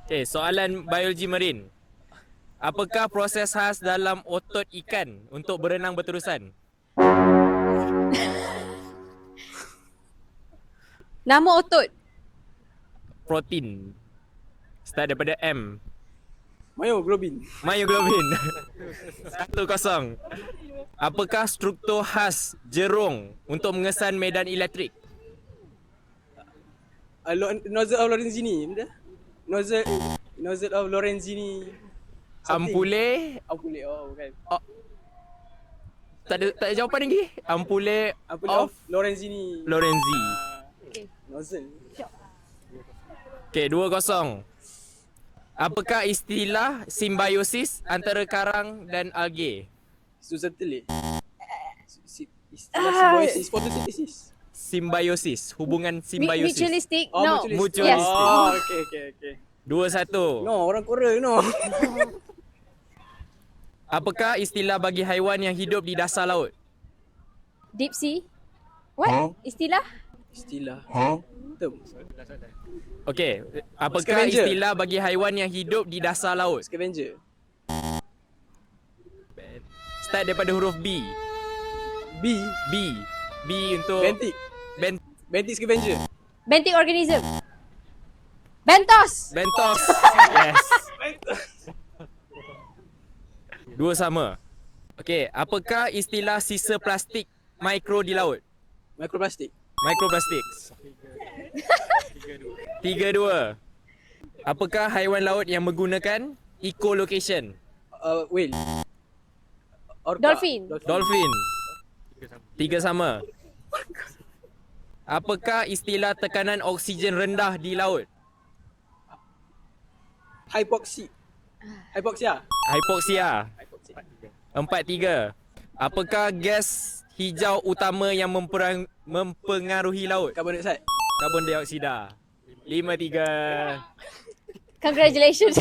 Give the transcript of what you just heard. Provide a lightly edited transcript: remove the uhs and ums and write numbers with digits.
Okay, soalan biologi marin. Apakah proses khas dalam otot ikan untuk berenang berterusan? Nama otot. Protein. Start daripada M. Myoglobin. Myoglobin. 1-0. Apakah struktur khas jerung untuk mengesan medan elektrik? Nozzle of Lorenzini. Benda? Nozzle of Lorenzini. Ampule. Ampule. Oh, bukan. Tak ada jawapan lagi. Ampule of Lorenzini. Lorenzi. Nozzle. Okay, 2-0. Apakah istilah simbiosis antara karang dan algae? Susan telit. Istilah photosynthesis. Simbiosis, hubungan simbiosis. Mutualistic. Oh, No. mutualistic. Yes. Oh, okay. 2-1. No, orang Korea, no. Apakah istilah bagi haiwan yang hidup di dasar laut? Deep sea. What? Istilah? Istilah. Term. Okey, apakah Scavenger. istilah bagi haiwan yang hidup di dasar laut? Scavenger. Start daripada huruf B. B. B untuk Bentic. Ben- Bentic scavenger. Benthic organism. Bentos. Bentos. Yes. 2 sama. Okey, apakah istilah sisa plastik mikro di laut? Microplastic. Microplastics. 3-2. Apakah haiwan laut yang menggunakan echolocation? Whale. Orca. Dolphin. Dolphin. 3 sama. Apakah istilah tekanan oksigen rendah di laut? Hypoxia. Hypoxia. 4-3. Apakah gas hijau utama yang mempengaruhi laut? Carbon dioxide. Karbon dioksida. 5-3. Congratulations.